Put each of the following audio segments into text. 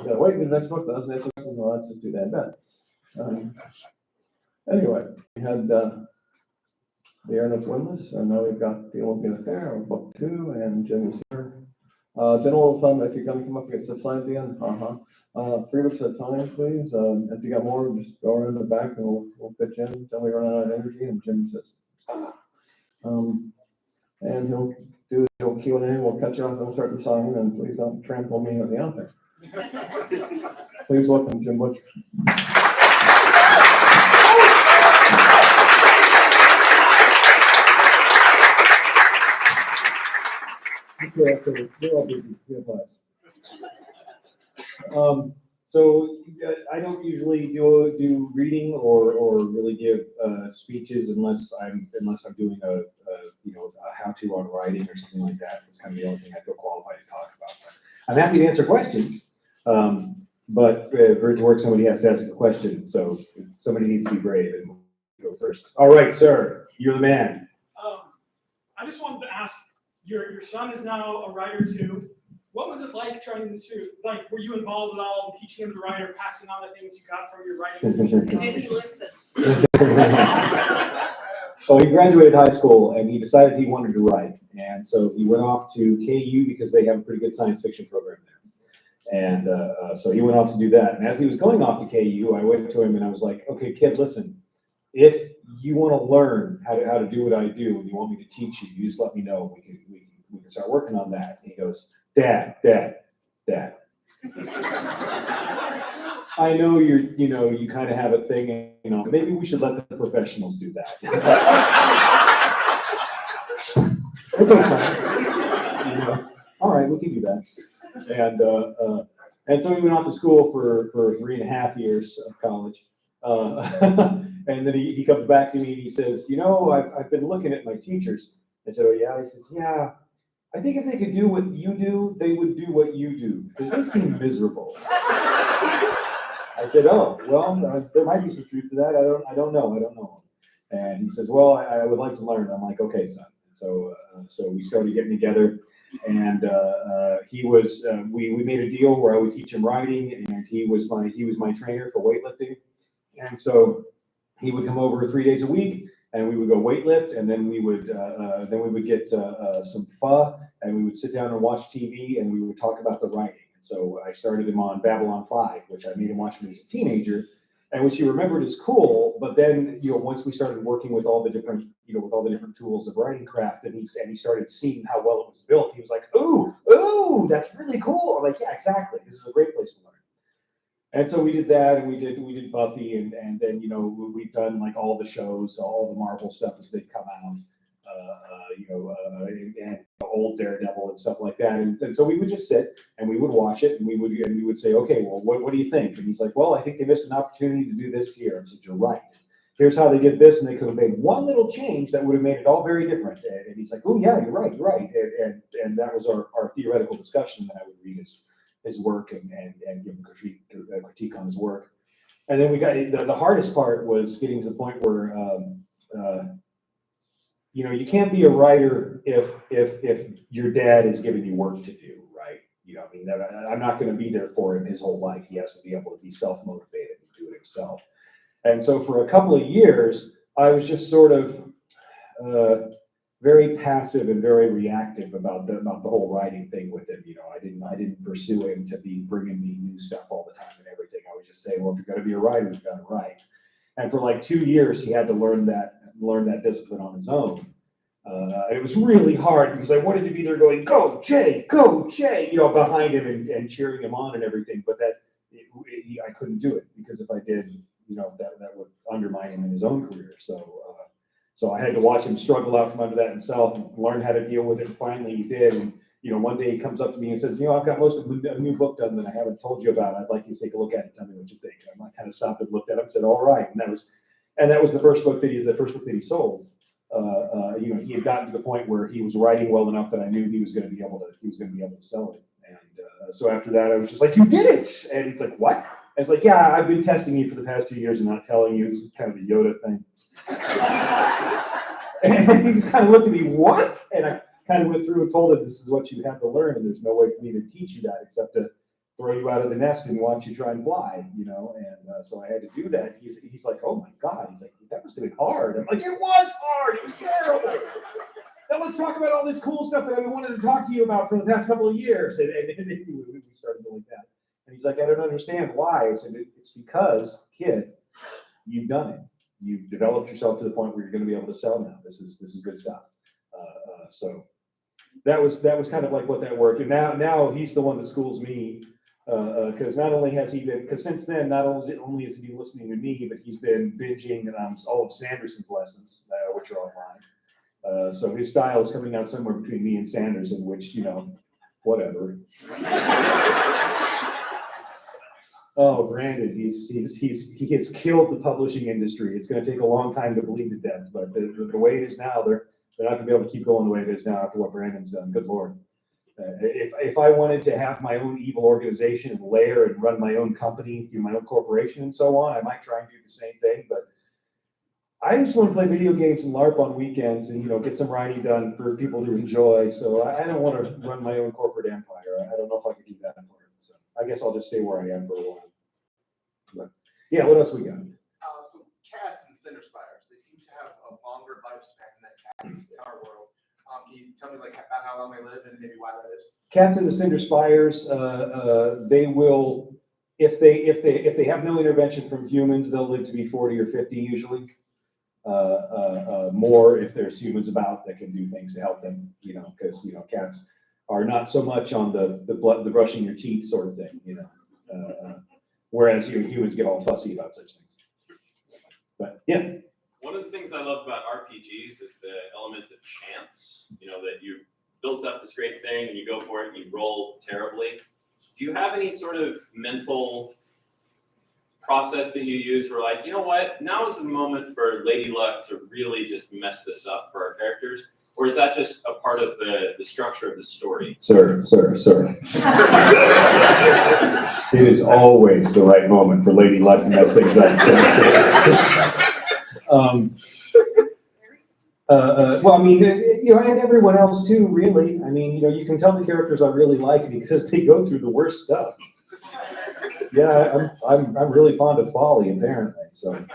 gotta wait for the next book does, next book, well, that's just too damn bad. Anyway, we had the Airnets Windless, and now we've got the Olympian Affair, book 2, and Jimmy's here. General thumb, if you're gonna come up against the slide again, 3 of us at a time, please. If you got more, just go around the back and we'll fit you in until we run out of energy, and Jimmy says, and he'll do his Q&A, we'll cut you off, and we'll start the sign, and please don't trample me or the author. Please welcome Jim Butcher. So I don't usually do reading or really give speeches unless I'm doing a how-to on writing or something like that. It's kind of the only thing I feel qualified to talk about. But I'm happy to answer questions, but for it to work, somebody has to ask a question. So somebody needs to be brave and go first. All right, sir, you're the man. I just wanted to ask. Your son is now a writer too. What was it like trying to, like, were you involved at all in teaching him to write or passing on the things you got from your writing? Did he listen? So he graduated high school and he decided he wanted to write. And so he went off to KU because they have a pretty good science fiction program there. And so he went off to do that. And as he was going off to KU, I went to him and I was like, okay, kid, listen, if you want to learn how to do what I do and you want me to teach you, you just let me know. We can start working on that. And he goes, Dad. I know you kind of have a thing, maybe we should let the professionals do that. Okay, son. All right, we can do that. And so he went off to school for 3.5 years of college. And then he comes back to me and he says, I've been looking at my teachers. I said, oh yeah? He says, yeah, I think if they could do what you do, they would do what you do, because they seem miserable. I said, oh, well, there might be some truth to that. I don't know. And he says, well, I would like to learn. I'm like, okay, son. So we started getting together, and we made a deal where I would teach him writing, and he was my trainer for weightlifting. And so he would come over 3 days a week, and we would go weightlift, and then we would get some pho, and we would sit down and watch TV, and we would talk about the writing. And so I started him on Babylon 5, which I made him watch when he was a teenager, and which he remembered as cool. But then, once we started working with all the different tools of writing craft, and he started seeing how well it was built, he was like, ooh, that's really cool. I'm like, yeah, exactly. This is a great place to learn. And so we did that, and we did Buffy, and then we've done like all the shows, all the Marvel stuff as they've come out, and old Daredevil and stuff like that. And so we would just sit and we would watch it, and we would say, okay, well, what do you think? And he's like, well, I think they missed an opportunity to do this here. I said, you're right. Here's how they did this, and they could have made one little change that would have made it all very different. And he's like, oh yeah, you're right. And that was our theoretical discussion that I would read his work and give him a critique on his work. And then we got the hardest part was getting to the point where you can't be a writer if your dad is giving you work to do, right? I'm not going to be there for him his whole life. He has to be able to be self-motivated and do it himself. And so for a couple of years, I was just sort of very passive and very reactive about the whole writing thing with him. I didn't pursue him to be bringing me new stuff all the time and everything. I would just say, well, if you're going to be a writer, you've got to write. And for like 2 years, he had to learn that discipline on his own. And it was really hard because I wanted to be there going, go Jay, behind him and cheering him on and everything. But I couldn't do it, because if I did, that would undermine him in his own career. So I had to watch him struggle out from under that himself and learn how to deal with it. And finally he did. And, one day he comes up to me and says, I've got most of a new book done that I haven't told you about. I'd like you to take a look at it and tell me what you think. And I kind of stopped and looked at him and said, all right. And that was the first book that he sold. He had gotten to the point where he was writing well enough that I knew he was going to be able to sell it. And so after that, I was just like, you did it. And he's like, what? And it's like, yeah, I've been testing you for the past 2 years and not telling you. It's kind of a Yoda thing. And he just kind of looked at me, what? And I kind of went through and told him, this is what you have to learn, and there's no way for me to teach you that except to throw you out of the nest and watch you try and fly, you know, and so I had to do that. He's like, oh my God, he's like, that was doing hard. I'm like, it was hard, it was terrible. Now let's talk about all this cool stuff that I've been wanting to talk to you about for the past couple of years. And we started doing that. And he's like, I don't understand why. I said, it's because, kid, you've done it. You've developed yourself to the point where you're going to be able to sell now. This is good stuff. So that was kind of like what that worked. And now he's the one that schools me, because not only has he been, because since then, not only has he been listening to me, but he's been binging all of Sanderson's lessons, which are online. So his style is coming out somewhere between me and Sanderson, which, you know, whatever. Oh, granted, he has killed the publishing industry. It's going to take a long time to bleed to death, but the way it is now, they're not going to be able to keep going the way it is now after what Brandon's done. Good Lord. If I wanted to have my own evil organization and lair and run my own company, do my own corporation and so on, I might try and do the same thing, but I just want to play video games and LARP on weekends and, you know, get some writing done for people to enjoy. So I don't want to run my own corporate empire. I don't know if I could do that anymore. So I guess I'll just stay where I am for a while. But yeah, what else we got? So cats and cinder spires, they seem to have a longer lifespan than cats in our world. Can you tell me like about how long they live and maybe why that is? Cats in the cinder spires, they will, if they have no intervention from humans, they'll live to be 40 or 50 usually. More if there's humans about that can do things to help them, you know, because, you know, cats are not so much on the brushing your teeth sort of thing, you know, whereas humans get all fussy about such things. But yeah. One of the things I love about RPGs is the element of chance, you know, that you built up this great thing and you go for it and you roll terribly. Do you have any sort of mental process that you use for like, you know what, now is the moment for Lady Luck to really just mess this up for our characters? Or is that just a part of the structure of the story? Sir. It is always the right moment for Lady Luck to mess things up. Well, I mean, you know, and everyone else too, really. I mean, you know, you can tell the characters I really like because they go through the worst stuff. Yeah, I'm really fond of folly, apparently. So,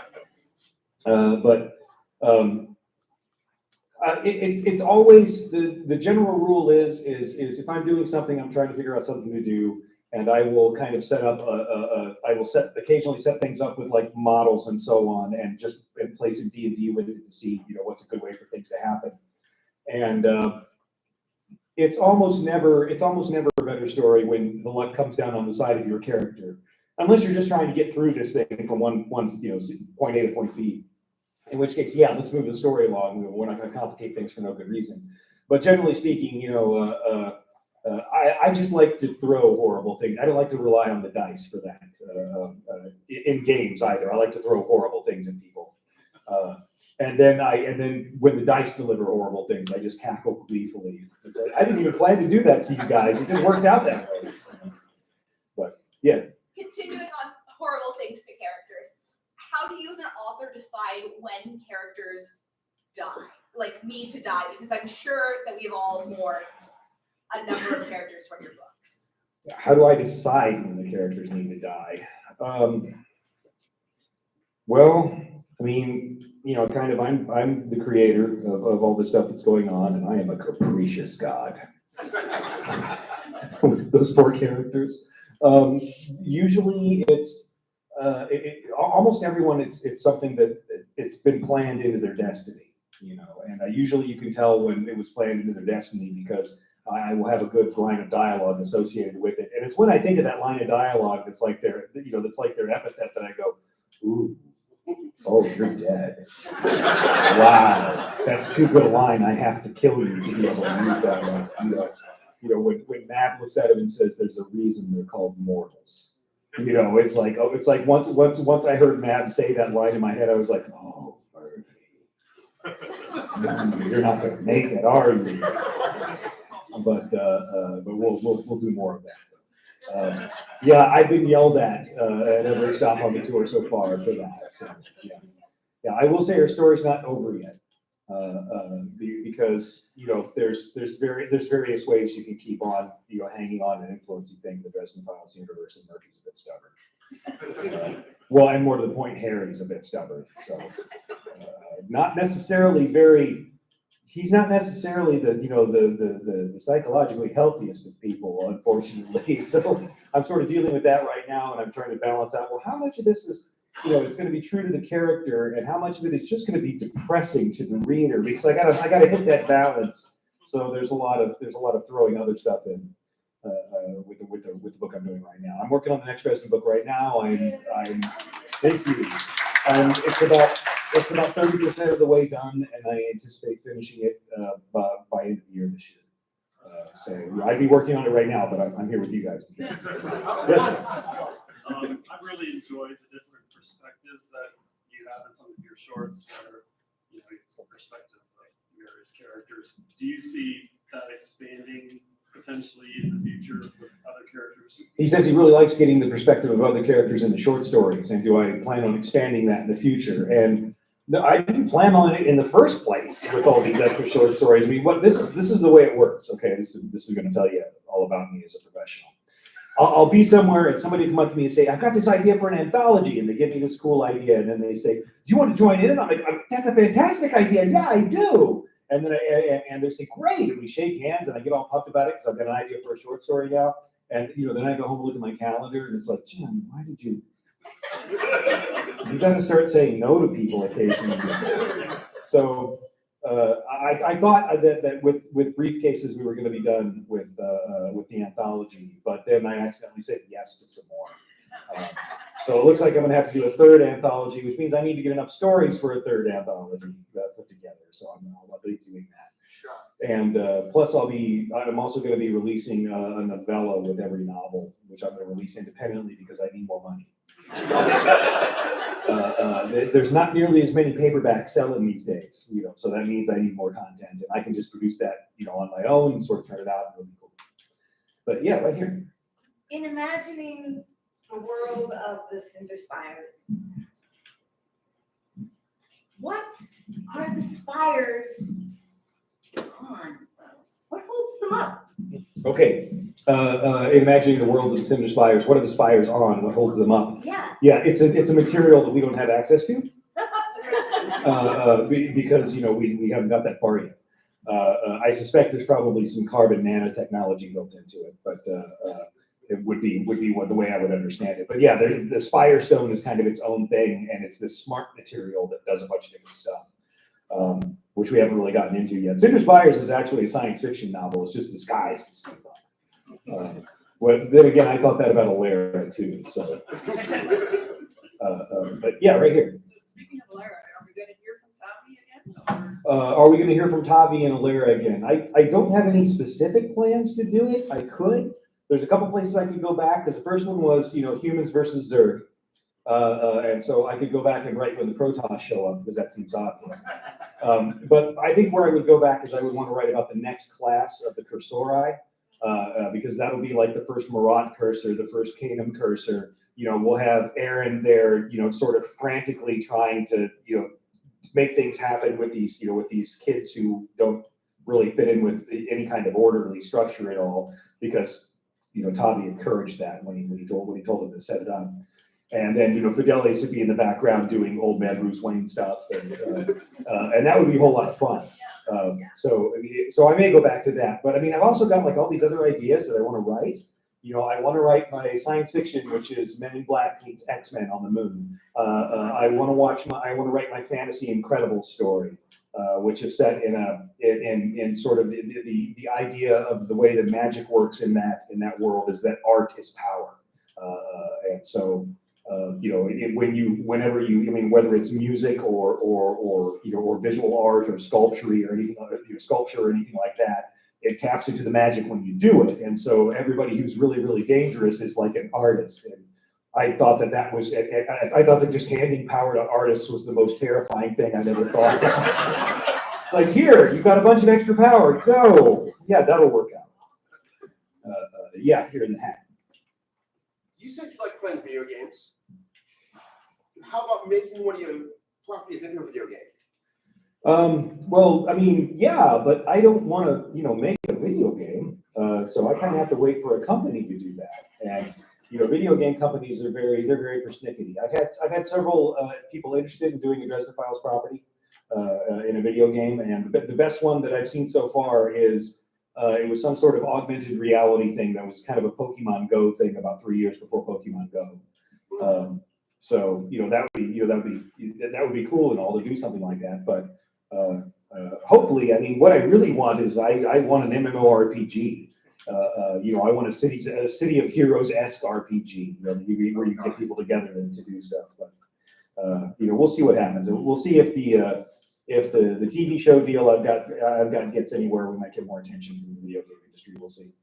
it's always the general rule is if I'm doing something, I'm trying to figure out something to do, and I will kind of set up I will occasionally set things up with like models and so on, and just play some D&D with it to see, you know, what's a good way for things to happen. And it's almost never a better story when the luck comes down on the side of your character, unless you're just trying to get through this thing from one you know, point A to point B. In which case, yeah, let's move the story along. We're not going to complicate things for no good reason. But generally speaking, you know, I just like to throw horrible things. I don't like to rely on the dice for that in games either. I like to throw horrible things at people. And then when the dice deliver horrible things, I just cackle gleefully. I didn't even plan to do that to you guys. It just worked out that way. But yeah. Continuing on horrible things to characters, how do you as an author decide when characters die, like need to die? Because I'm sure that we've all mourned a number of characters from your books. How do I decide when the characters need to die? Well, I mean, you know, kind of, I'm the creator of all the stuff that's going on, and I am a capricious god. With those poor characters. Usually it's, almost everyone, it's something that it's been planned into their destiny, you know, and usually you can tell when it was planned into their destiny because I will have a good line of dialogue associated with it. And it's when I think of that line of dialogue that's like their, you know, that's like their epithet that I go, ooh, oh, you're dead. Wow, that's too good a line. I have to kill you to be able to use that one. You know, when Matt looks at him and says, "There's a reason they're called mortals." You know, it's like once I heard Matt say that line in my head, I was like, "Oh, Murphy, you're not going to make it, are you?" But we'll do more of that. Yeah, I've been yelled at every stop on the tour so far for that. So yeah, I will say our story's not over yet. Because there's various ways you can keep on hanging on and influencing things. The Dresden Files universe, and Murphy's a bit stubborn. Well, and more to the point, Harry's a bit stubborn. So not necessarily very. He's not necessarily the psychologically healthiest of people, unfortunately. So I'm sort of dealing with that right now, and I'm trying to balance out. Well, how much of this is it's going to be true to the character, and how much of it is just going to be depressing to the reader? Because I gotta hit that balance. So there's a lot of throwing other stuff in with the book I'm doing right now. I'm working on the next Dresden book right now. I'm thank you. It's about 30% of the way done, and I anticipate finishing it by end of the year this year. So I'd be working on it right now, but I'm here with you guys. Yes, sir. I've really enjoyed the different perspectives that you have in some of your shorts, where it's the perspective of various characters. Do you see that expanding potentially in the future with other characters? He says he really likes getting the perspective of other characters in the short stories, and do I plan on expanding that in the future? And no, I didn't plan on it in the first place with all these extra short stories. I mean, this is the way it works. Okay, this is going to tell you all about me as a professional. I'll be somewhere and somebody come up to me and say, I've got this idea for an anthology, and they give me this cool idea, and then they say, do you want to join in? And I'm like, that's a fantastic idea. Yeah, I do. And then and they say, great, and we shake hands, and I get all pumped about it because I've got an idea for a short story now. And then I go home and look at my calendar, and it's like, Jim, why did you? You got to start saying no to people occasionally. So I thought that with briefcases we were going to be done with the anthology, but then I accidentally said yes to some more. So it looks like I'm going to have to do a third anthology, which means I need to get enough stories for a third anthology put together. So I'll be doing that. And plus I'm also going to be releasing a novella with every novel, which I'm going to release independently because I need more money. There's not nearly as many paperbacks selling these days, so that means I need more content, and I can just produce that, on my own and sort of turn it out and it'll be cool. But yeah, right here. In imagining the world of the Cinder Spires, what are the spires on? What holds them up? Okay, imagining the worlds of the Cinder Spires, what are the spires on? What holds them up? Yeah. Yeah, it's a material that we don't have access to because we haven't got that far yet. I suspect there's probably some carbon nanotechnology built into it, but it would be the way I would understand it. But yeah, the spire stone is kind of its own thing, and it's this smart material that does a bunch of different stuff. Which we haven't really gotten into yet. Cinder Spires is actually a science fiction novel. It's just disguised as steampunk. Then again, I thought that about Alara too. So, but yeah, right here. Speaking of Alara, are we going to hear from Tavi again? Are we going to hear from Tavi and Alara again? I don't have any specific plans to do it. I could. There's a couple places I could go back, because the first one was humans versus Zerg. And so I could go back and write when the Protoss show up, because that seems obvious. But I think where I would go back is I would want to write about the next class of the Cursori, because that'll be like the first Marat cursor, the first Kingdom cursor. We'll have Aaron there, sort of frantically trying to, make things happen with these kids who don't really fit in with any kind of orderly structure at all, because Tavi encouraged that when he told them to set it up. And then, Fidelis would be in the background doing old man Bruce Wayne stuff, and that would be a whole lot of fun. So I may go back to that, but I've also got like all these other ideas that I want to write. I want to write my science fiction, which is Men in Black meets X-Men on the moon. I want to write my fantasy Incredibles story, which is set in sort of the idea of the way that magic works in that world is that art is power, and so. Whether it's music or visual art or sculpture or anything like that, it taps into the magic when you do it. And so everybody who's really, really dangerous is like an artist. And I thought I thought that just handing power to artists was the most terrifying thing I'd ever thought. It's like, here, you've got a bunch of extra power, go. Yeah, that'll work out. Here in the hat. You said you like playing video games. How about making one of your properties into a video game? Well, I mean, yeah, but I don't want to, make a video game. So I kind of have to wait for a company to do that. And, video game companies they're very persnickety. I've had several people interested in doing a Dresden Files property in a video game. And the best one that I've seen so far is it was some sort of augmented reality thing that was kind of a Pokemon Go thing about 3 years before Pokemon Go. So, that would be cool and all to do something like that. But hopefully, I mean, what I really want is I want an MMORPG. I want a City of Heroes-esque RPG, where you get people together to do stuff. But we'll see what happens. And we'll see if the TV show deal I've got gets anywhere. We might get more attention from the video game industry. We'll see.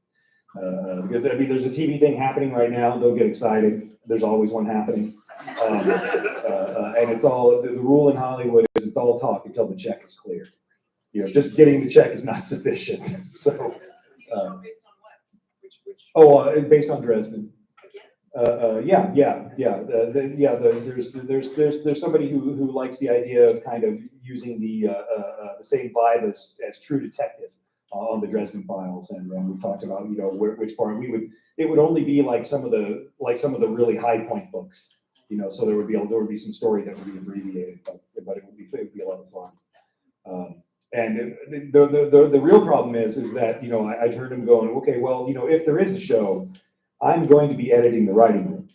Because I mean, there's a TV thing happening right now. Don't get excited. There's always one happening. And it's all the rule in Hollywood is it's all talk until the check is clear. Just getting the check is not sufficient. So, Based on what? Which based on Dresden. There's somebody who likes the idea of kind of using the same vibe as True Detective on the Dresden Files, and we've talked about which part it would only be like some of the really high point books. So there would be some story that would be abbreviated, but it would be a lot of fun. And the real problem is that I heard him going, okay, well, if there is a show, I'm going to be editing the writing room.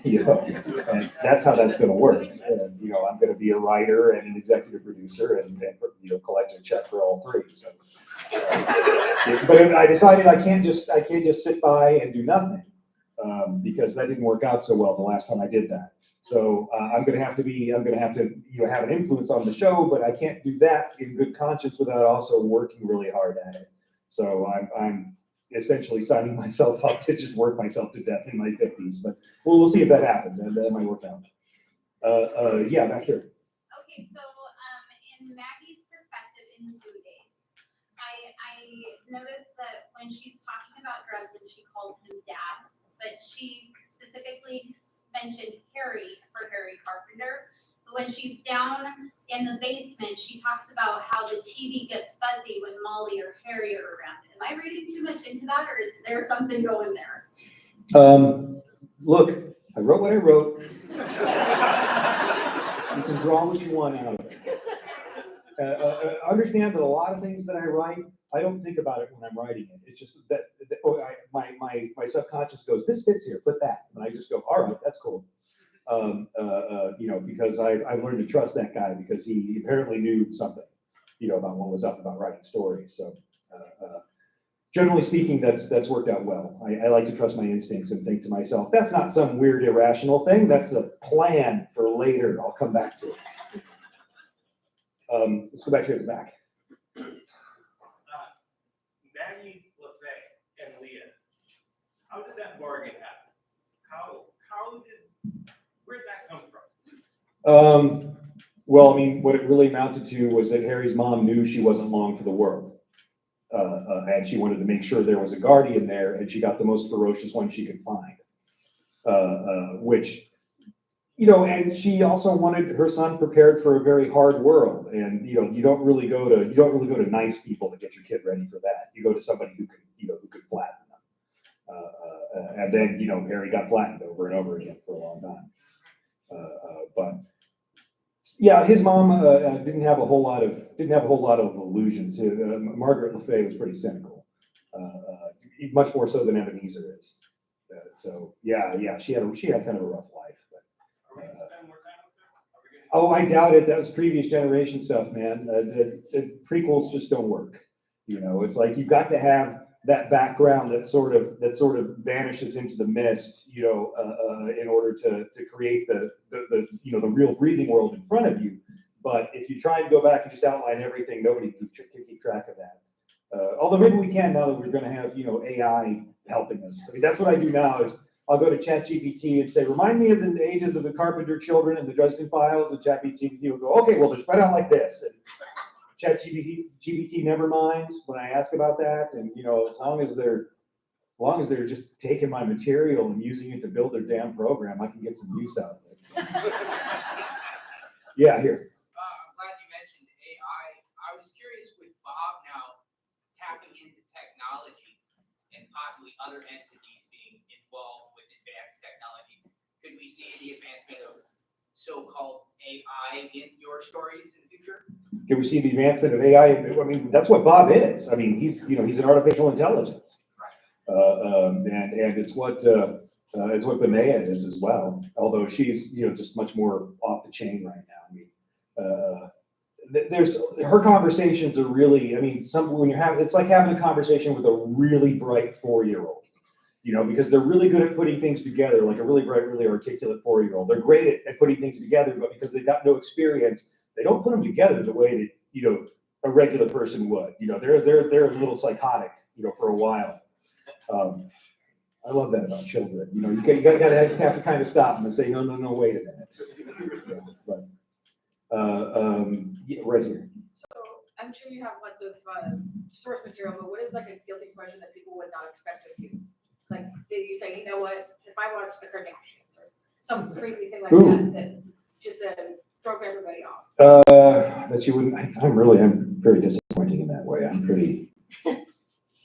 And that's how that's going to work. And, I'm going to be a writer and an executive producer and collect a check for all three. So, but I decided I can't just sit by and do nothing. Because that didn't work out so well the last time I did that. So I'm going to have to have an influence on the show, but I can't do that in good conscience without also working really hard at it. So I'm essentially signing myself up to just work myself to death in my 50s. But we'll see if that happens, and that might work out. Yeah, back here. Okay, so in Maggie's perspective in Zoo Days, I noticed that when she's talking about Dresden, she calls him Dad. But she specifically mentioned Harry for Harry Carpenter. But when she's down in the basement, she talks about how the TV gets fuzzy when Molly or Harry are around. Am I reading too much into that, or is there something going there? Look, I wrote what I wrote. You can draw what you want out of it. Understand that a lot of things that I write, I don't think about it when I'm writing it. It's just that my subconscious goes, this fits here, put that. And I just go, all right, that's cool. Because I've learned to trust that guy because he apparently knew something, about what was up about writing stories. So generally speaking, that's worked out well. I like to trust my instincts and think to myself, that's not some weird irrational thing. That's a plan for later. I'll come back to it. Let's go back here at the back. Maggie, LaFay, and Leah, how did that bargain happen? Where did that come from? Well, I mean, what it really amounted to was that Harry's mom knew she wasn't long for the world. And she wanted to make sure there was a guardian there, and she got the most ferocious one she could find. And she also wanted her son prepared for a very hard world. And you don't really go to nice people to get your kid ready for that. You go to somebody who could flatten them. And then Harry got flattened over and over again for a long time. But yeah, his mom didn't have a whole lot of illusions. Margaret LaFay was pretty cynical, much more so than Ebenezer is. So yeah, she had kind of a rough life. Are we going to spend more time with her? Oh, I doubt it. That was previous generation stuff, man. The prequels just don't work. It's like you've got to have that background that sort of vanishes into the mist, in order to create the real breathing world in front of you. But if you try and go back and just outline everything, nobody can keep track of that. Although maybe we can now that we're going to have AI helping us. I mean, that's what I do now is I'll go to ChatGPT and say, remind me of the ages of the Carpenter children in the Dresden Files, and ChatGPT will go, okay, well, they're spread out like this. And ChatGPT never minds when I ask about that, and as long as they're just taking my material and using it to build their damn program, I can get some use out of it. Yeah, here. I'm glad you mentioned AI other entities being involved with advanced technology? Could we see the advancement of so-called AI in your stories in the future? Can we see the advancement of AI? I mean, that's what Bob is. I mean, he's an artificial intelligence. And it's what Benea is as well. Although she's just much more off the chain right now. I mean, there's her conversations are really. I mean, it's like having a conversation with a really bright 4-year-old. Because they're really good at putting things together, like a really bright, really articulate 4-year-old. They're great at putting things together, but because they've got no experience, they don't put them together the way that a regular person would. They're a little psychotic, for a while. I love that about children. You gotta have to kind of stop them and say, no, wait a minute. But right here. So I'm sure you have lots of source material, but what is like a guilty pleasure that people would not expect of you? Like, did you say, you know what, if I watch the Kardashians or some crazy thing like that just throw everybody off? That you wouldn't. I'm very disappointing in that way. I'm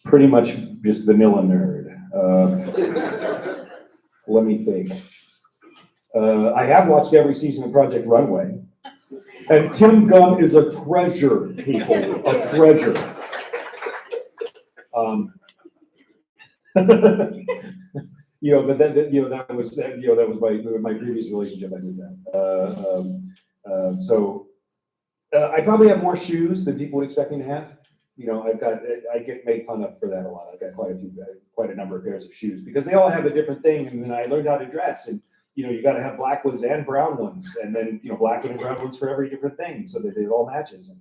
pretty much just vanilla nerd. Let me think. I have watched every season of Project Runway, and Tim Gunn is a treasure, people, a treasure. But then that was my previous relationship. I did that. So I probably have more shoes than people would expect me to have. I get made fun of for that a lot. I've got quite a number of pairs of shoes because they all have a different thing. And then I learned how to dress, and you got to have black ones and brown ones, and then black one and brown ones for every different thing, so that it all matches. And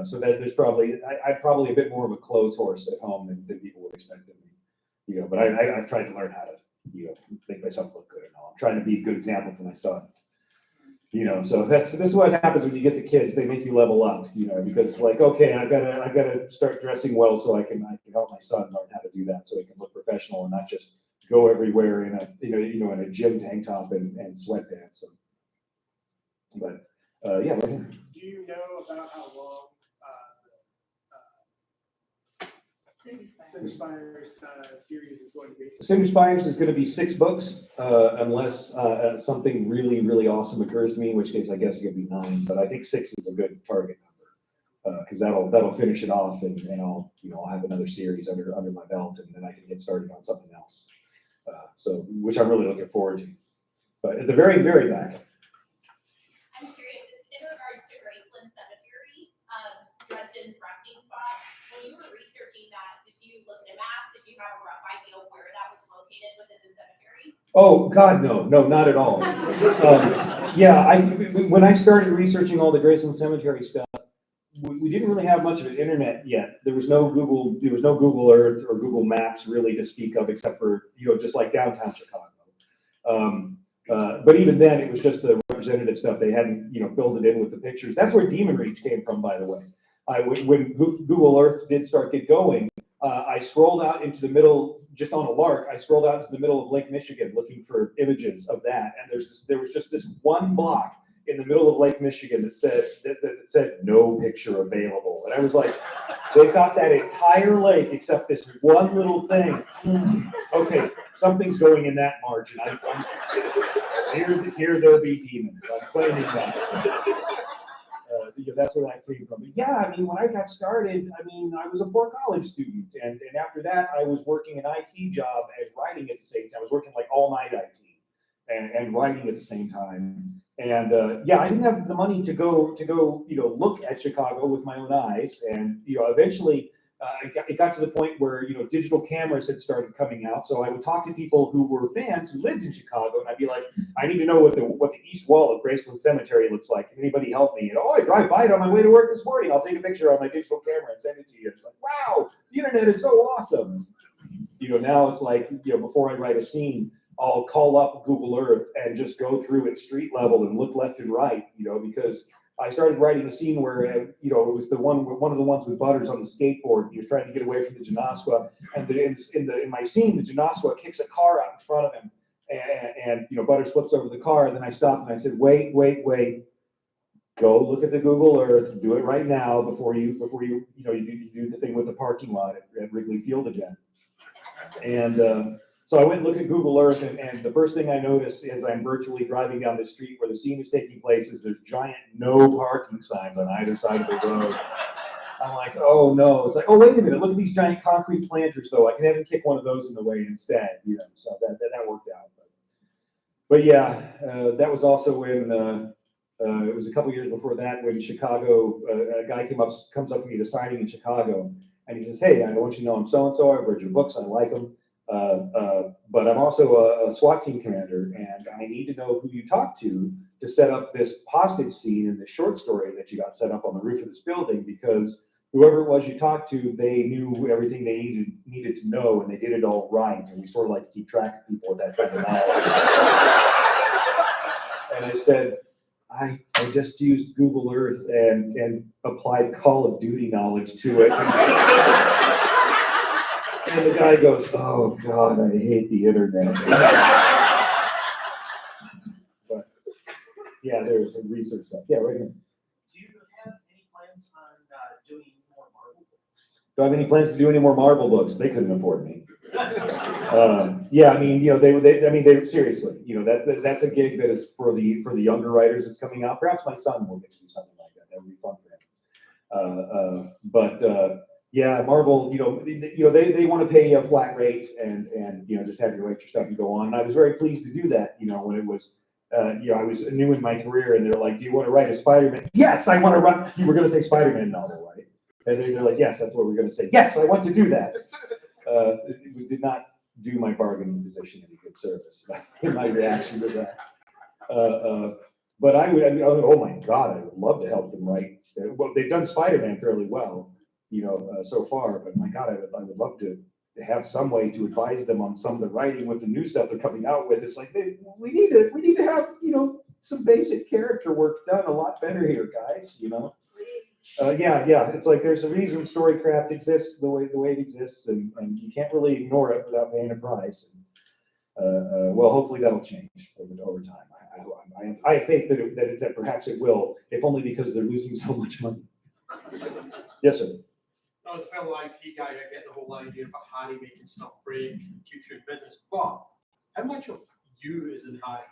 so that there's probably I'm probably a bit more of a clothes horse at home than people would expect of me. But I've tried to learn how to make myself look good and all. I'm trying to be a good example for my son. So this is what happens when you get the kids. They make you level up, because like, okay, I gotta start dressing well so I can help my son learn how to do that, so he can look professional and not just go everywhere in a gym tank top and sweatpants. But yeah. Right here. Do you know about how long Cinder Spires series is going to be? Cinder Spires is going to be 6 books, unless something really, really awesome occurs to me, in which case I guess it's going to be 9. But I think 6 is a good target number, because that'll finish it off, and I'll have another series under my belt, and then I can get started on something else. So which I'm really looking forward to. But at the very, very back. I'm curious, in regards to Graceland Cemetery, Dresden's resting spot. When you were researching that, did you look at a map? Did you have a rough idea of where that was located within the cemetery? Oh God, no, not at all. When I started researching all the Graceland Cemetery stuff, we didn't really have much of an internet yet. There was no Google Earth or Google Maps really to speak of, except for just like downtown Chicago. But even then, it was just the representative stuff. They hadn't filled it in with the pictures. That's where Demon Reach came from, by the way. When Google Earth did start get going, I scrolled out into the middle, just on a lark. I scrolled out into the middle of Lake Michigan looking for images of that, and there was just this one block in the middle of Lake Michigan that said no picture available, and I was like, they've got that entire lake except this one little thing. Okay, something's going in that margin. Here there be demons. I'm claiming that. That's where that came from. But yeah, I mean, when I got started, I was a poor college student, and after that, I was working an IT job and writing at the same time. I was working like all night IT and writing at the same time. And I didn't have the money to go look at Chicago with my own eyes. And eventually, it got to the point where digital cameras had started coming out. So I would talk to people who were fans who lived in Chicago, and I'd be like, I need to know what the east wall of Graceland Cemetery looks like. Can anybody help me? And I drive by it on my way to work this morning. I'll take a picture on my digital camera and send it to you. It's like, wow, the internet is so awesome. Now it's like, before I write a scene, I'll call up Google Earth and just go through at street level and look left and right, because I started writing a scene where, it was one of the ones with Butters on the skateboard. He was trying to get away from the Janasqua, and in my scene, the Janasqua kicks a car out in front of him, and Butters flips over the car, and then I stopped and I said, wait, go look at the Google Earth, do it right now before you do the thing with the parking lot at Wrigley Field again. And so I went and looked at Google Earth, and the first thing I noticed as I'm virtually driving down the street where the scene is taking place is there's giant no parking signs on either side of the road. I'm like, oh no. It's like, oh, wait a minute, look at these giant concrete planters though. I can have him kick one of those in the way instead, so that worked out. But yeah, that was also when, it was a couple years before that when Chicago, a guy comes up to me to signing in Chicago, and he says, hey, I want you to know I'm so-and-so, I've read your books, I like them, but I'm also a SWAT team commander, and I need to know who you talk to set up this hostage scene in this short story that you got set up on the roof of this building, because whoever it was you talked to, they knew everything they needed to know, and they did it all right, and we sort of like to keep track of people with that kind of knowledge. And I said, I just used Google Earth and applied Call of Duty knowledge to it. And the guy goes, oh God, I hate the internet. But yeah, there's some research stuff. Yeah, right here. Do you have any plans on doing more Marvel books? Do I have any plans to do any more Marvel books? They couldn't afford me. Yeah, I mean, they seriously, that's a gig that is for the younger writers that's coming out. Perhaps my son will get to do something like that. That would be fun for him. Yeah, Marvel, they want to pay you a flat rate and just have you write your stuff and go on. And I was very pleased to do that, when it was, I was new in my career, and they're like, do you want to write a Spider-Man? Yes, I want to write. You were going to say Spider-Man novel, right? And they're like, yes, that's what we're going to say. Yes, I want to do that. We did not do my bargaining position any good service in my reaction to that. But oh my God, I would love to help them write. Well, they've done Spider-Man fairly well, so far, but my God, I would love to have some way to advise them on some of the writing with the new stuff they're coming out with. It's like, we need to have, some basic character work done a lot better here, guys, Yeah, it's like there's a reason Storycraft exists the way it exists, and you can't really ignore it without paying a price. Well, hopefully that'll change over time. I have faith that perhaps it will, if only because they're losing so much money. Yes, sir. As a fellow IT guy, I get the whole idea about Harry making stuff break, keeps you in business. But how much of you is in Harry?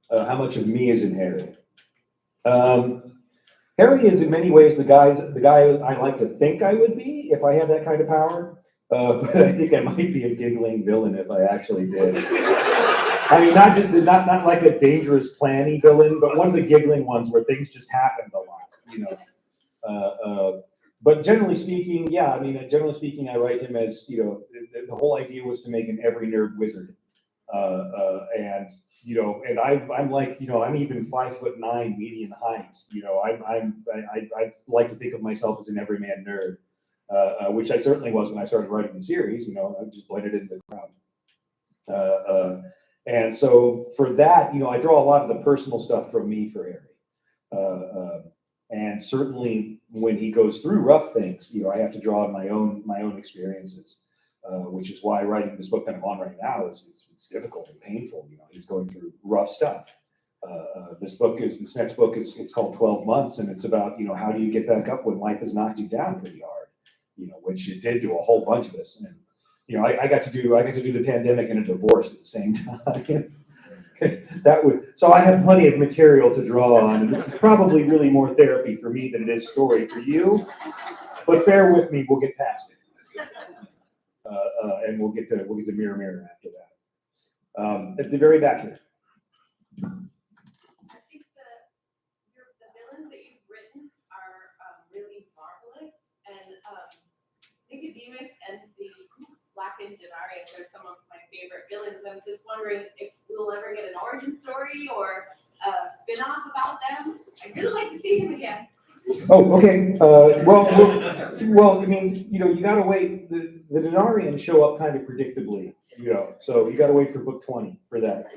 How much of me is in Harry? Harry is in many ways the guy I like to think I would be if I had that kind of power. But I think I might be a giggling villain if I actually did. I mean, not like a dangerous planny villain, but one of the giggling ones where things just happened a lot, But generally speaking, yeah, I write him as, the whole idea was to make an every nerd wizard. And I'm like, I'm even 5'9" median height. I like to think of myself as an everyman nerd, which I certainly was when I started writing the series. I just blended into the crowd. And so for that, I draw a lot of the personal stuff from me for Harry. And certainly when he goes through rough things, I have to draw on my own experiences. Which is why writing this book that I'm on right now it's difficult and painful. He's going through rough stuff. This next book is called 12 Months, and it's about, how do you get back up when life has knocked you down pretty hard, which it did to a whole bunch of us. And, I got to do the pandemic and a divorce at the same time. So I have plenty of material to draw on, and this is probably really more therapy for me than it is story for you, but bear with me, we'll get past it. And we'll get to mirror after that. At the very back here. I think the villains that you've written are really marvelous, and Nicodemus and the Blackened Denarius are some of my favorite villains. I'm just wondering if we'll ever get an origin story or a spin-off about them. I'd really like to see him again. Oh, okay. Well, I mean, you gotta wait. The Denarians show up kind of predictably, so you gotta wait for book 20 for that.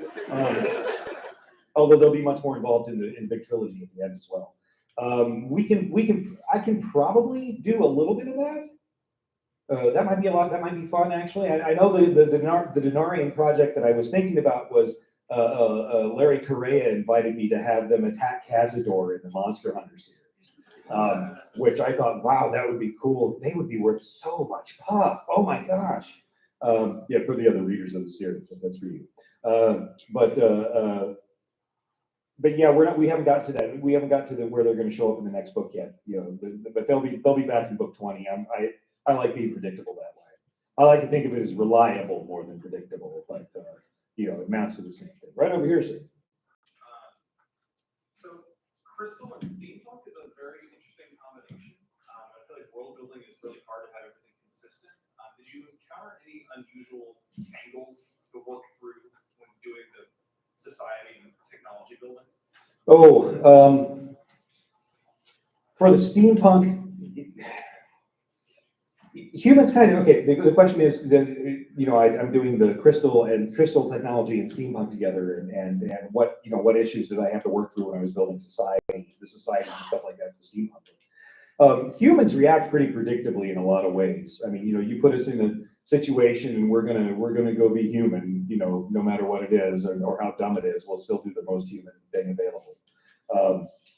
Although they'll be much more involved in the big trilogy at the end as well. I can probably do a little bit of that. That might be a lot. That might be fun, actually. I know the Denarian project that I was thinking about was Larry Correa invited me to have them attack Cazador in the Monster Hunter series. Which I thought, wow, that would be cool. They would be worth so much puff. Oh my gosh. Yeah, for the other readers of the series, that's for you. But yeah, we haven't got to that. We haven't got to where they're going to show up in the next book yet. You know, but they'll be back in book 20. I like being predictable that way. I like to think of it as reliable more than predictable, but you know, it amounts to the same thing. Right over here, sir. So crystal and steampunk is a very interesting combination. I feel like world building is really hard to have everything consistent. Did you encounter any unusual angles to work through when doing the society and technology building? For the steampunk, humans kind of, okay, the question is, you know, I'm doing the crystal technology and steampunk together, and what, you know, what issues did I have to work through when I was building the society and stuff like that for steampunk. Humans react pretty predictably in a lot of ways. I mean, you know, you put us in a situation and we're gonna go be human, you know, no matter what it is or how dumb it is, we'll still do the most human thing available.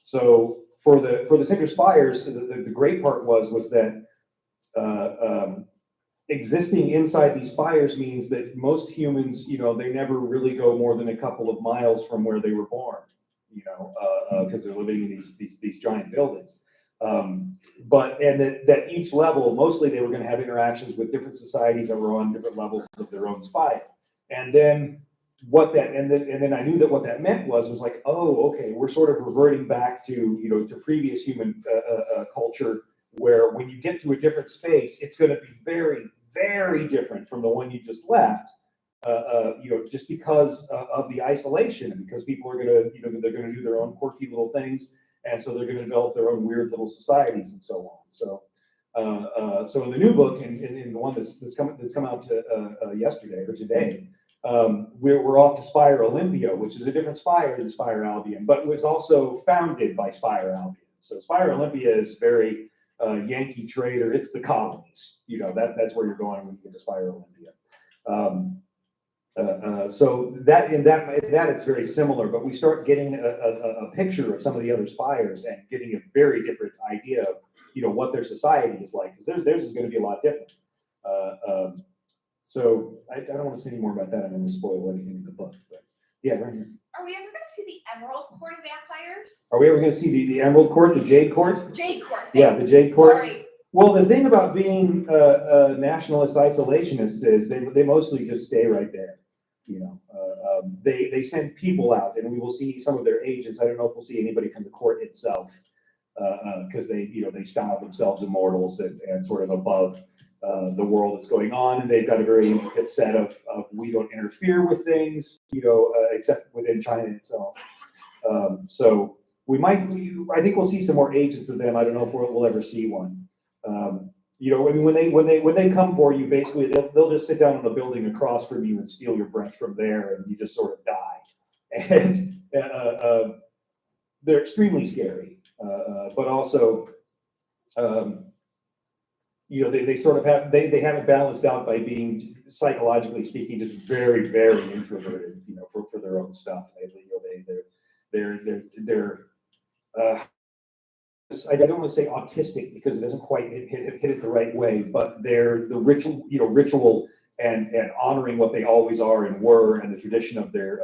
So for the Cinder Spires, the great part was that existing inside these spires means that most humans, you know, they never really go more than a couple of miles from where they were born, you know, because they're living in these giant buildings. That each level, mostly they were going to have interactions with different societies that were on different levels of their own spire. And then I knew that what that meant was like, oh, okay, we're sort of reverting back to, you know, to previous human culture, where when you get to a different space, it's going to be very, very different from the one you just left. You know, just because of the isolation, and because people are going to, you know, they're going to do their own quirky little things, and so they're going to develop their own weird little societies and so on. So, so in the new book, in the one that's come out yesterday or today, we're off to Spire Olympia, which is a different spire than Spire Albion, but was also founded by Spire Albion. So Spire Olympia is very Yankee trader. It's the colonies. You know, that's where you're going when you get to Spire Olympia. So that it's very similar, but we start getting a picture of some of the other spires and getting a very different idea of, you know, what their society is like, because theirs is going to be a lot different. So I don't want to say any more about that. I'm going to spoil anything in the book, but yeah, right here. Are we ever going to see the Emerald Court of Vampires? Are we ever going to see the Emerald Court, the Jade Court? Jade Court. Yeah, the Jade Court. Sorry. Well, the thing about being nationalist isolationists is they mostly just stay right there. You know, they send people out, and we will see some of their agents. I don't know if we'll see anybody from the court itself, because they style themselves immortals and sort of above the world that's going on, and they've got a very intricate set of we don't interfere with things, you know, except within China itself. So I think we'll see some more agents of them. I don't know if we'll ever see one. You know, I mean, when they come for you, basically they'll just sit down in the building across from you and steal your breath from there, and you just sort of die. And they're extremely scary, but also, you know, they sort of have they have it balanced out by being, psychologically speaking, just very, very introverted. You know, for their own stuff. They're I don't want to say autistic because it doesn't quite hit it the right way, but they're the ritual and honoring what they always are and were, and the tradition of their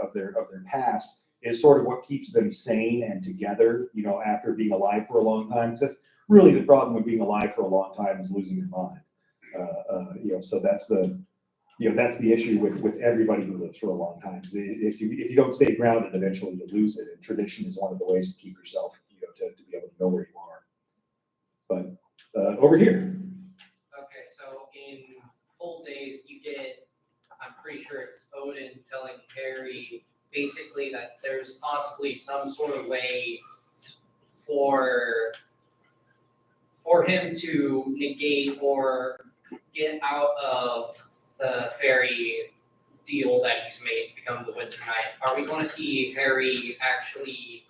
past is sort of what keeps them sane and together, you know, after being alive for a long time. Because that's really the problem with being alive for a long time, is losing your mind. You know, so that's the issue with everybody who lives for a long time. If you don't stay grounded, eventually you lose it. And tradition is one of the ways to keep yourself, you know, to be able to know where you are. But over here. Okay, so in Full Days, you get, I'm pretty sure it's Odin telling Harry basically that there's possibly some sort of way for him to negate or get out of the fairy deal that he's made to become the Winter Knight. Are we going to see Harry actually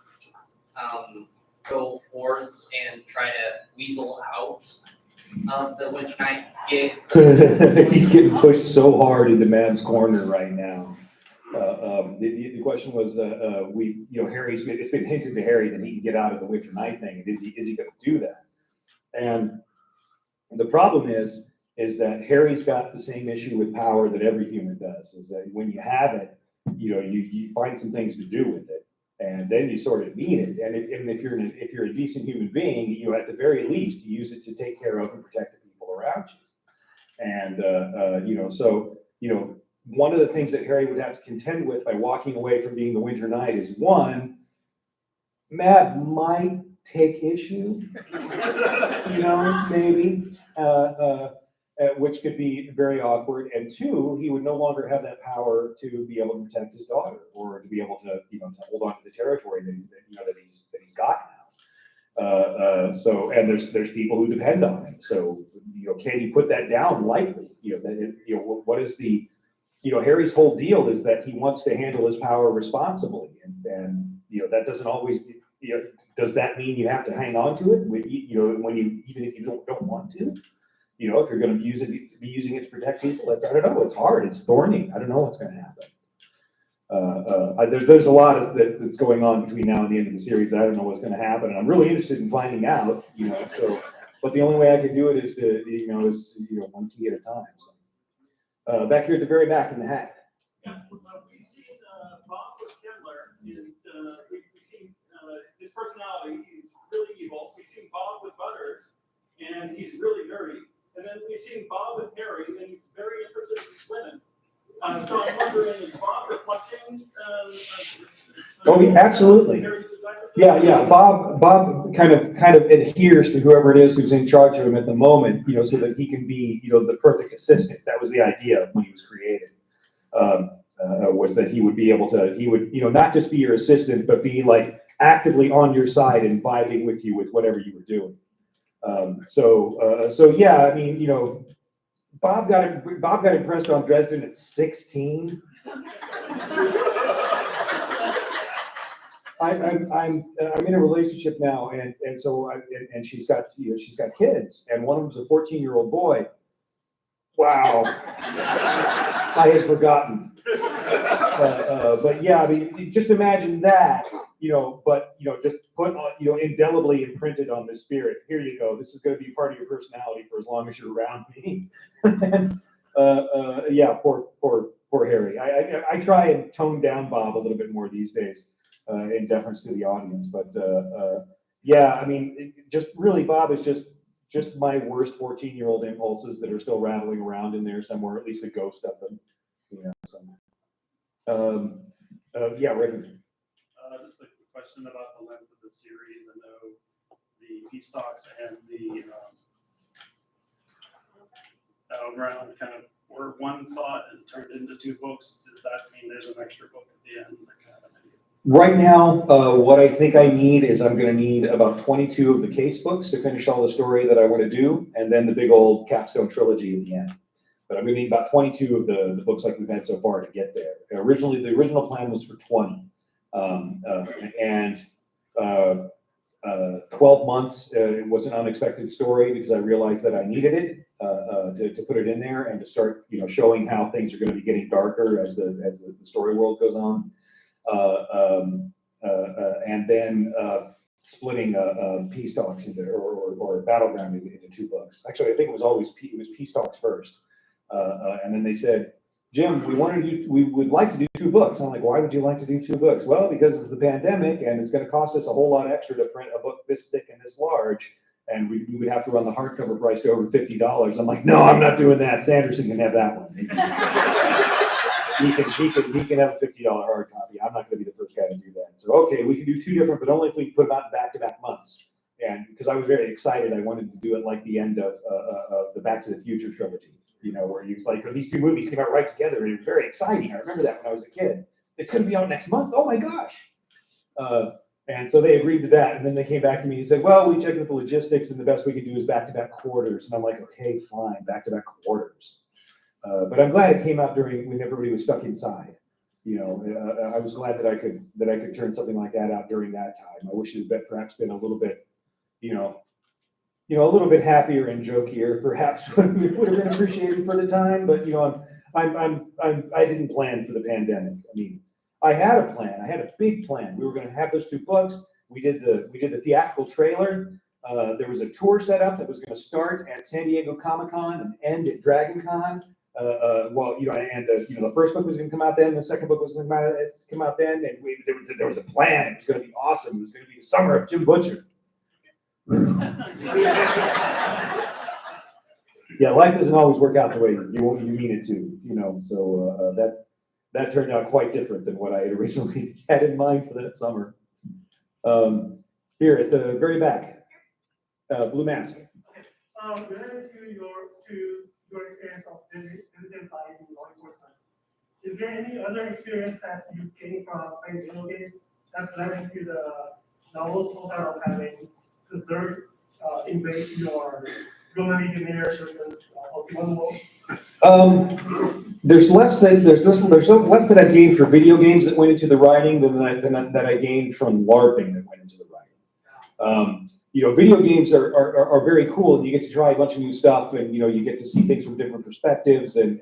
go forth and try to weasel out of the Winter Knight gig? He's getting pushed so hard into Mab's corner right now. The question was, you know, it's been hinted to Harry that he can get out of the Winter Knight thing. Is he going to do that? And the problem is is that Harry's got the same issue with power that every human does, is that when you have it, you find some things to do with it, and then you sort of need it. And if you're a decent human being, at the very least, you use it to take care of and protect the people around you. And one of the things that Harry would have to contend with by walking away from being the Winter Knight is, one, Mab might take issue, maybe, which could be very awkward. And two, he would no longer have that power to be able to protect his daughter, or to be able to, to hold on to the territory that he's got now. And there's people who depend on him. So, can you put that down lightly? What is the, Harry's whole deal is that he wants to handle his power responsibly, and that doesn't always. Does that mean you have to hang on to it? Even if you don't want to, if you're going to be using it to protect people, I don't know. It's hard. It's thorny. I don't know what's going to happen. There's a lot that's going on between now and the end of the series. I don't know what's going to happen, and I'm really interested in finding out. So, but the only way I can do it is to, one key at a time. So, back here at the very back in the hat. Yeah, we've seen Bob with Kindler, and we've seen his personality. He's really evil. We've seen Bob with Butters, and he's really nerdy. And then we've seen Bob with Harry, and he's very interested in women. So I'm wondering, is Bob reflecting? Absolutely. Yeah. Bob kind of adheres to whoever it is who's in charge of him at the moment, so that he can be, the perfect assistant. That was the idea when he was created. Was that he would be able to, not just be your assistant, but be like actively on your side and vibing with you with whatever you were doing. So yeah, I mean, Bob got impressed on Dresden at 16. I'm in a relationship now, and so she's got kids, and one of them's a 14-year-old boy. Wow, I had forgotten. But yeah, I mean, just imagine that, but just put on, indelibly imprinted on the spirit. Here you go. This is going to be part of your personality for as long as you're around me. And yeah, poor Harry. I try and tone down Bob a little bit more these days, in deference to the audience. But yeah, I mean, Bob is just my worst 14-year-old impulses that are still rattling around in there somewhere, at least a ghost of them, somewhere. Yeah, Rick. Just a question about the length of the series. I know the peace talks and the battleground kind of were one thought and turned into 2 books. Does that mean there's an extra book at the end? Right now, what I think I need is I'm going to need about 22 of the case books to finish all the story that I want to do, and then the big old capstone trilogy at the end. But I'm going to need about 22 of the books like we've had so far to get there. The original plan was for 20. And 12 months, it was an unexpected story because I realized that I needed it to put it in there and to start, showing how things are going to be getting darker as the story world goes on. And then splitting Peace Talks or Battleground into 2 books. Actually, I think it was Peace Talks first. And then they said, Jim, we would like to do 2 books. I'm like, why would you like to do 2 books? Well, because it's the pandemic and it's going to cost us a whole lot extra to print a book this thick and this large. And we would have to run the hardcover price to over $50. I'm like, no, I'm not doing that. Sanderson can have that one. He can have a $50 hard copy. I'm not going to be the first guy to do that. So, okay, we can do 2 different, but only if we put them out in back-to-back months. And because I was very excited, I wanted to do it like the end of the Back to the Future trilogy. Where you like, these 2 movies came out right together, and it was very exciting. I remember that when I was a kid. It's going to be out next month. Oh my gosh! And so they agreed to that, and then they came back to me and said, "Well, we checked with the logistics, and the best we can do is back-to-back quarters." And I'm like, "Okay, fine, back-to-back quarters." But I'm glad it came out when everybody was stuck inside. I was glad that I could turn something like that out during that time. I wish it had perhaps been a little bit, a little bit happier and jokier, perhaps would have been appreciated for the time. But I didn't plan for the pandemic. I mean, I had a plan. I had a big plan. We were going to have those 2 books. We did the theatrical trailer. There was a tour set up that was going to start at San Diego Comic-Con and end at Dragon Con. The first book was going to come out then, the second book was going to come out then, and there was a plan. It was going to be awesome. It was going to be the summer of Jim Butcher. Yeah, life doesn't always work out the way you mean it to, so that turned out quite different than what I had originally had in mind for that summer. Here at the very back, Blue Mask. Related to your experience of diligent by law enforcement, is there any other experience that you've gained from playing video games that led into the novels also of having preserved invade your Roman Legionnaires versus Pokemon world? There's less that I gained for video games that went into the writing than I gained from LARPing that went into the writing. Video games are very cool, and you get to try a bunch of new stuff, and you get to see things from different perspectives and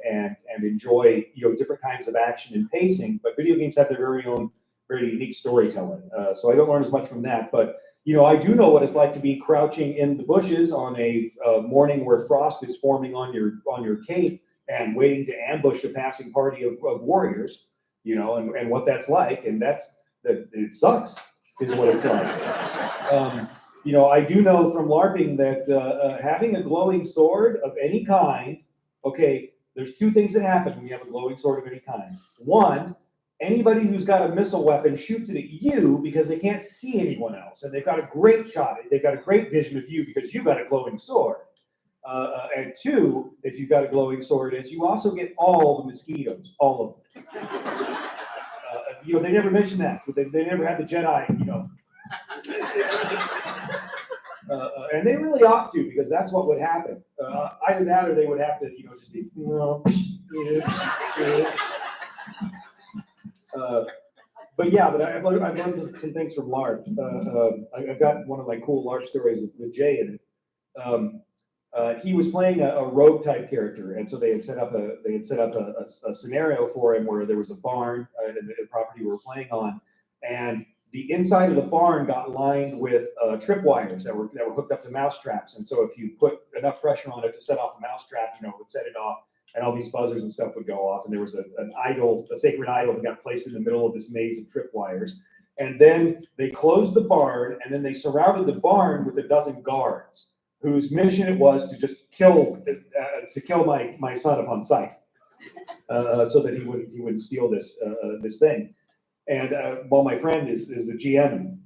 enjoy different kinds of action and pacing. But video games have their very own very unique storytelling. So I don't learn as much from that, but I do know what it's like to be crouching in the bushes on a morning where frost is forming on your cape and waiting to ambush a passing party of warriors, and what that's like, and it sucks, is what it's like. I do know from LARPing that having a glowing sword of any kind, okay, there's two things that happen when you have a glowing sword of any kind. One, anybody who's got a missile weapon shoots it at you because they can't see anyone else, and they've got a great shot. They've got a great vision of you because you've got a glowing sword. And two, if you've got a glowing sword, is you also get all the mosquitoes, all of them. They never mentioned that. They never had the Jedi, and they really ought to, because that's what would happen. Either that, or they would have to, just be. But I've learned some things from LARP. I've got one of my cool LARP stories with Jay in it. He was playing a rogue type character, and so they had set up a scenario for him where there was a barn in the property we were playing on, and the inside of the barn got lined with tripwires that were hooked up to mouse traps. And so if you put enough pressure on it to set off a mouse trap, it would set it off, and all these buzzers and stuff would go off. And there was a sacred idol that got placed in the middle of this maze of tripwires. And then they closed the barn, and then they surrounded the barn with a dozen guards, whose mission it was to just kill my son upon sight, so that he wouldn't steal this thing. And while my friend is the GM,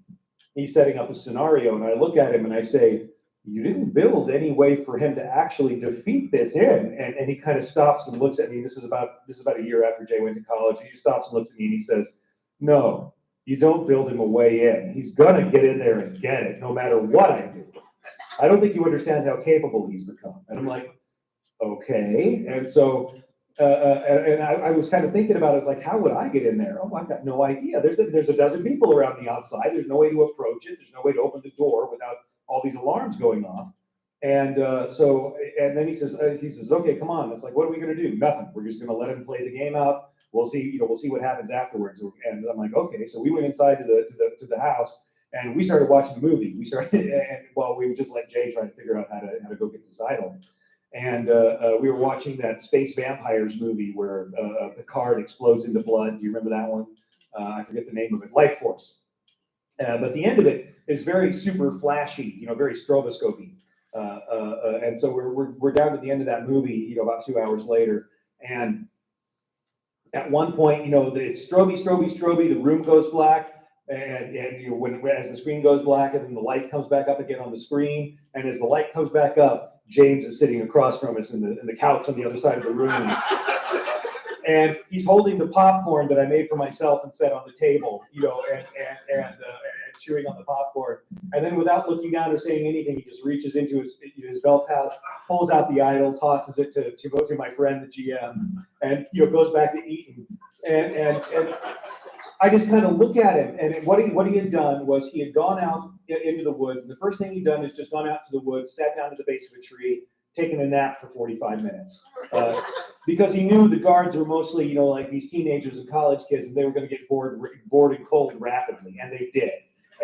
he's setting up a scenario, and I look at him and I say, "You didn't build any way for him to actually defeat this in." And he kind of stops and looks at me. This is about a year after Jay went to college. He stops and looks at me and he says, "No, you don't build him a way in. He's gonna get in there and get it, no matter what I do. I don't think you understand how capable he's become." And I'm like, okay. And so. I was kind of thinking about it. I was like, how would I get in there? Oh, I've got no idea. There's a dozen people around the outside. There's no way to approach it. There's no way to open the door without all these alarms going off. And then he says, okay, come on. It's like, what are we going to do? Nothing. We're just going to let him play the game out. We'll see. We'll see what happens afterwards. And I'm like, okay. So we went inside to the house, and we started watching the movie. We would just let Jay try to figure out how to go get this idol. And we were watching that Space Vampires movie where Picard explodes into blood. Do you remember that one? I forget the name of it. Life Force. But the end of it is very super flashy, very stroboscopy. And so we're down to the end of that movie, about 2 hours later. And at one point, it's stroby, the room goes black. And as the screen goes black, and then the light comes back up again on the screen. And as the light comes back up, James is sitting across from us in the couch on the other side of the room. And he's holding the popcorn that I made for myself and set on the table, and chewing on the popcorn. And then without looking down or saying anything, he just reaches into his belt pouch, pulls out the idol, tosses it to my friend, the GM, and goes back to eating. And I just kind of look at him, and what he had done was he had gone out into the woods, and the first thing he'd done is just gone out to the woods, sat down at the base of a tree, taken a nap for 45 minutes. Because he knew the guards were mostly, like these teenagers and college kids, and they were going to get bored and cold rapidly, and they did.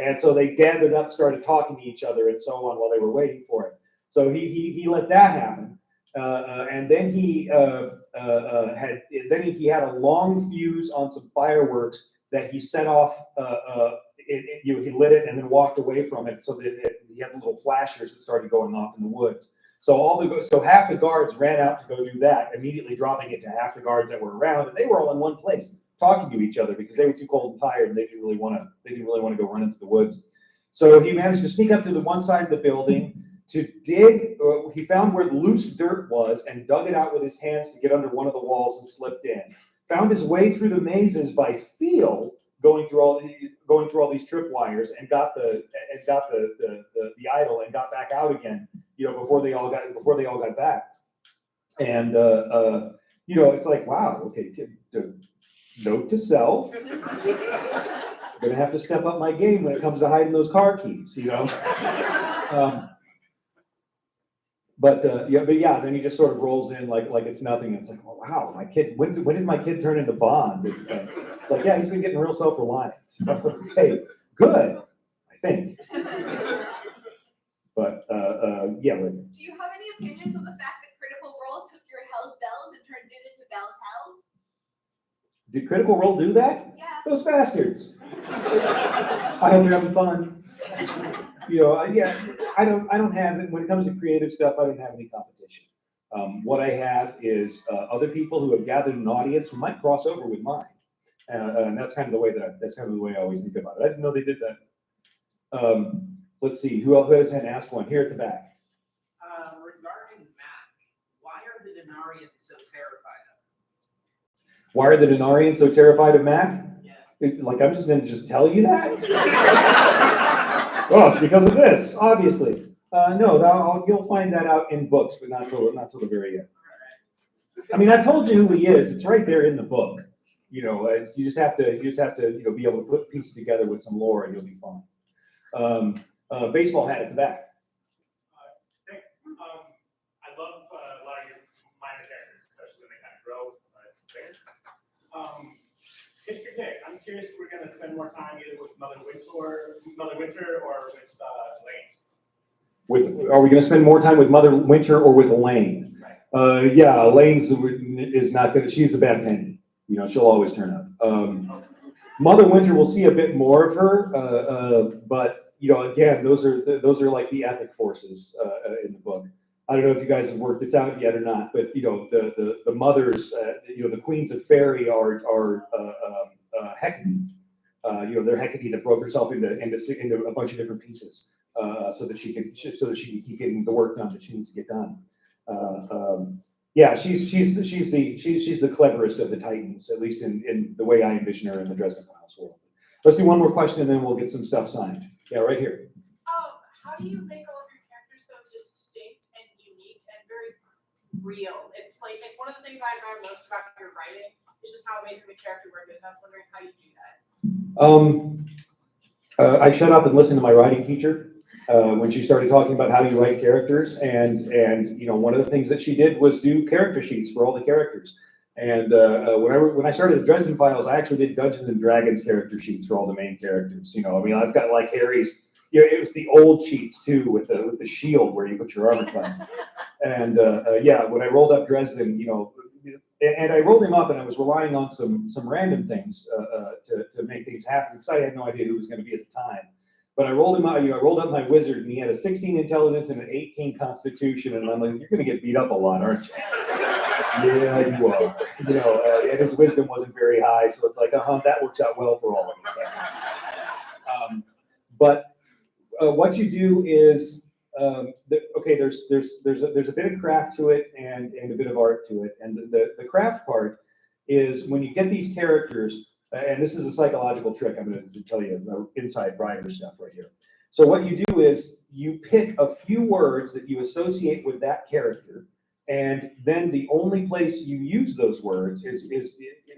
And so they gathered up, started talking to each other and so on while they were waiting for it. So he let that happen. And then he had a long fuse on some fireworks that he set off. He lit it and then walked away from it, so that he had the little flashers that started going off in the woods. So half the guards ran out to go do that, immediately dropping it to half the guards that were around, and they were all in one place talking to each other because they were too cold and tired, and they didn't really want to go run into the woods. So he managed to sneak up to the one side of the building to dig. He found where the loose dirt was and dug it out with his hands to get under one of the walls and slipped in. Found his way through the mazes by feel, going through all these tripwires, and got the idol and got back out again. Before they all got back. And it's like, wow, okay. Note to self. I'm gonna have to step up my game when it comes to hiding those car keys. But then he just sort of rolls in like it's nothing. It's like, oh, wow, my kid. When did my kid turn into Bond? It's like, yeah, he's been getting real self-reliant. Okay, good, I think. But yeah. Do you have any opinions on the fact that Critical Role took your Hell's Bells and turned it into Bell's Hells? Did Critical Role do that? Yeah. Those bastards. I hope you're having fun. I don't have, when it comes to creative stuff, I don't have any competition. What I have is other people who have gathered an audience who might cross over with mine, and that's kind of the way I always think about it. I didn't know they did that. Let's see, who else had asked one here at the back? Regarding Mac, why are the Denarians so terrified of him? Why are the Denarians so terrified of Mac? Yeah. Like, I'm just going to tell you that? Well, it's because of this, obviously. No, you'll find that out in books, but not till the very end. I mean, I've told you who he is. It's right there in the book. You just have to be able to put pieces together with some lore, and you'll be fine. Baseball hat at the back. Thanks. I love a lot of your minor characters, especially when they kind of grow bigger. Pick your pick. I'm curious if we're going to spend more time either with Mother Winter or with Elaine. Are we going to spend more time with Mother Winter or with Elaine? Right. Yeah, Elaine's is not good. She's a bad penny. She'll always turn up. Mother Winter, we'll see a bit more of her, but again, those are like the epic forces in the book. I don't know if you guys have worked this out yet or not, but the mothers, the queens of fairy are Hecate. They're Hecate that broke herself into a bunch of different pieces so that she can keep getting the work done that she needs to get done. Yeah, she's the cleverest of the Titans, at least in the way I envision her in the Dresden Files world. Let's do one more question and then we'll get some stuff signed. Yeah, right here. How do you make all of your characters so distinct and unique and very real? It's one of the things I admire most about your writing is just how amazing the character work is. I'm wondering how you do that. I shut up and listened to my writing teacher when she started talking about how you write characters, and one of the things that she did was do character sheets for all the characters. And when I started the Dresden Files, I actually did Dungeons and Dragons character sheets for all the main characters. I've got like Harry's. It was the old sheets too, with the shield where you put your armor class. And when I rolled up Dresden, and I rolled him up, and I was relying on some random things to make things happen because I had no idea who was going to be at the time. But I rolled him out. I rolled up my wizard, and he had a 16 intelligence and an 18 constitution. And I'm like, you're going to get beat up a lot, aren't you? Yeah, you are. And his wisdom wasn't very high, so it's like, that works out well for all of us. But what you do is, there's a bit of craft to it and a bit of art to it. And the craft part is when you get these characters, and this is a psychological trick I'm going to tell you, inside writer stuff right here. So what you do is you pick a few words that you associate with that character, and then the only place you use those words is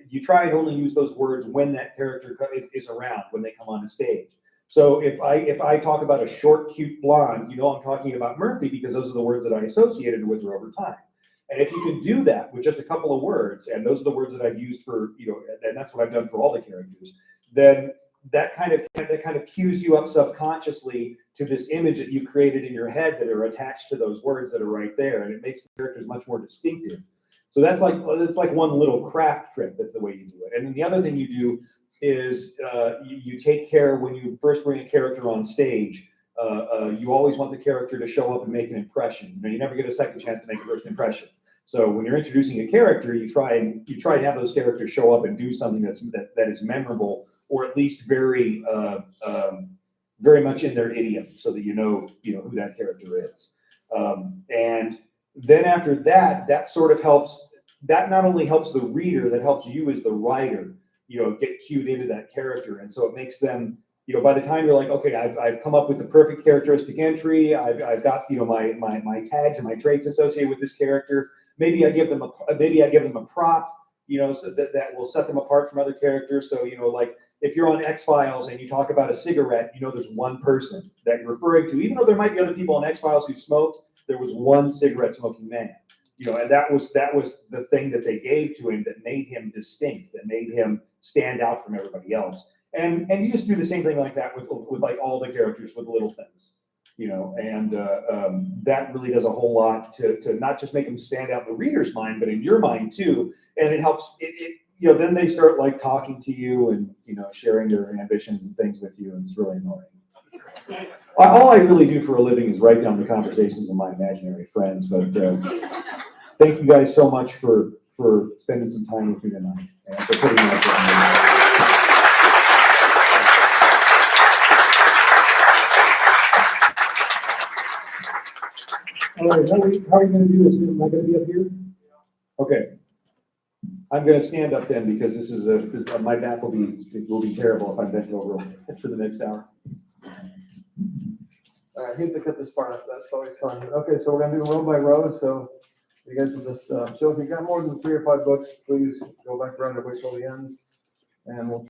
you try and only use those words when that character is around, when they come on the stage. So if I talk about a short, cute blonde, I'm talking about Murphy because those are the words that I associated with her over time. And if you can do that with just a couple of words, and those are the words that I've used for, and that's what I've done for all the characters, then that kind of cues you up subconsciously to this image that you created in your head that are attached to those words that are right there, and it makes the characters much more distinctive. So that's like one little craft trick. That's the way you do it. And then the other thing you do is you take care when you first bring a character on stage. You always want the character to show up and make an impression. You know, you never get a second chance to make a first impression. So when you're introducing a character, you try to have those characters show up and do something that is memorable, or at least very much in their idiom, so that you know who that character is. And then after that, that sort of helps. That not only helps the reader, that helps you as the writer, get cued into that character, and so it makes them. By the time you're like, okay, I've come up with the perfect characteristic entry. I've got my tags and my traits associated with this character. Maybe I give them a prop, so that will set them apart from other characters. So like if you're on X-Files and you talk about a cigarette, there's one person that you're referring to. Even though there might be other people on X-Files who smoked, there was one cigarette smoking man. And that was the thing that they gave to him that made him distinct, that made him stand out from everybody else. And you just do the same thing like that with like all the characters, with little things, and that really does a whole lot to not just make them stand out in the reader's mind, but in your mind too. And it helps then they start like talking to you and sharing their ambitions and things with you, and it's really annoying. All I really do for a living is write down the conversations of my imaginary friends. But thank you guys so much for spending some time with me tonight and for putting me up there. All right, how are you going to do this? Am I going to be up here? Okay. I'm going to stand up then, because this is my back will be terrible if I'm bent over for the next hour. I hate to cut this part off. That's always fun. Okay, so we're going to do row by row. So you guys will just so if you got more than 3 or 5 books, please go back around and wait till the end, and we'll